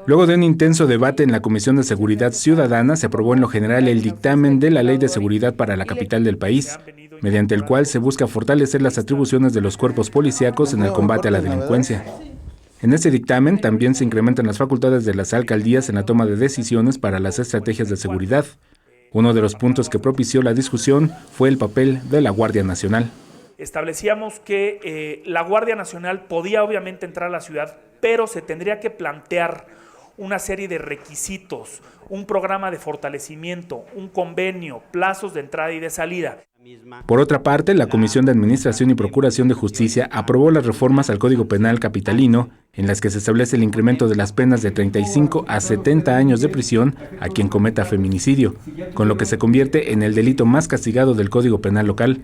Luego de un intenso debate en la Comisión de Seguridad Ciudadana, se aprobó en lo general el dictamen de la Ley de Seguridad para la capital del país, mediante el cual se busca fortalecer las atribuciones de los cuerpos policíacos en el combate a la delincuencia. En este dictamen también se incrementan las facultades de las alcaldías en la toma de decisiones para las estrategias de seguridad. Uno de los puntos que propició la discusión fue el papel de la Guardia Nacional. Establecíamos que la Guardia Nacional podía obviamente entrar a la ciudad, pero se tendría que plantear una serie de requisitos, un programa de fortalecimiento, un convenio, plazos de entrada y de salida. Por otra parte, la Comisión de Administración y Procuración de Justicia aprobó las reformas al Código Penal capitalino, en las que se establece el incremento de las penas de 35 a 70 años de prisión a quien cometa feminicidio, con lo que se convierte en el delito más castigado del Código Penal local.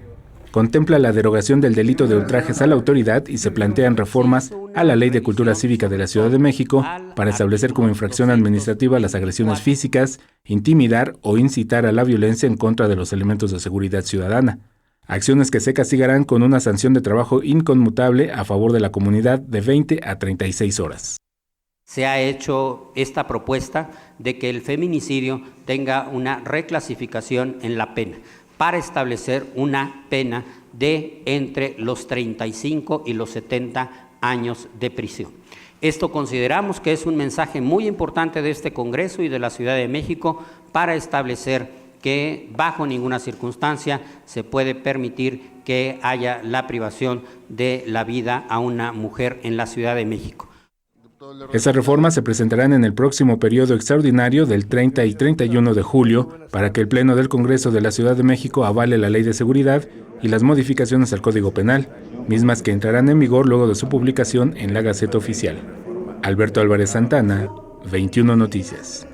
Contempla la derogación del delito de ultrajes a la autoridad y se plantean reformas a la Ley de Cultura Cívica de la Ciudad de México para establecer como infracción administrativa las agresiones físicas, intimidar o incitar a la violencia en contra de los elementos de seguridad ciudadana. Acciones que se castigarán con una sanción de trabajo inconmutable a favor de la comunidad de 20 a 36 horas. Se ha hecho esta propuesta de que el feminicidio tenga una reclasificación en la pena, para establecer una pena de entre los 35 y los 70 años de prisión. Esto consideramos que es un mensaje muy importante de este Congreso y de la Ciudad de México para establecer que bajo ninguna circunstancia se puede permitir que haya la privación de la vida a una mujer en la Ciudad de México. Esas reformas se presentarán en el próximo periodo extraordinario del 30 y 31 de julio para que el Pleno del Congreso de la Ciudad de México avale la Ley de Seguridad y las modificaciones al Código Penal, mismas que entrarán en vigor luego de su publicación en la Gaceta Oficial. Alberto Álvarez Santana, 21 Noticias.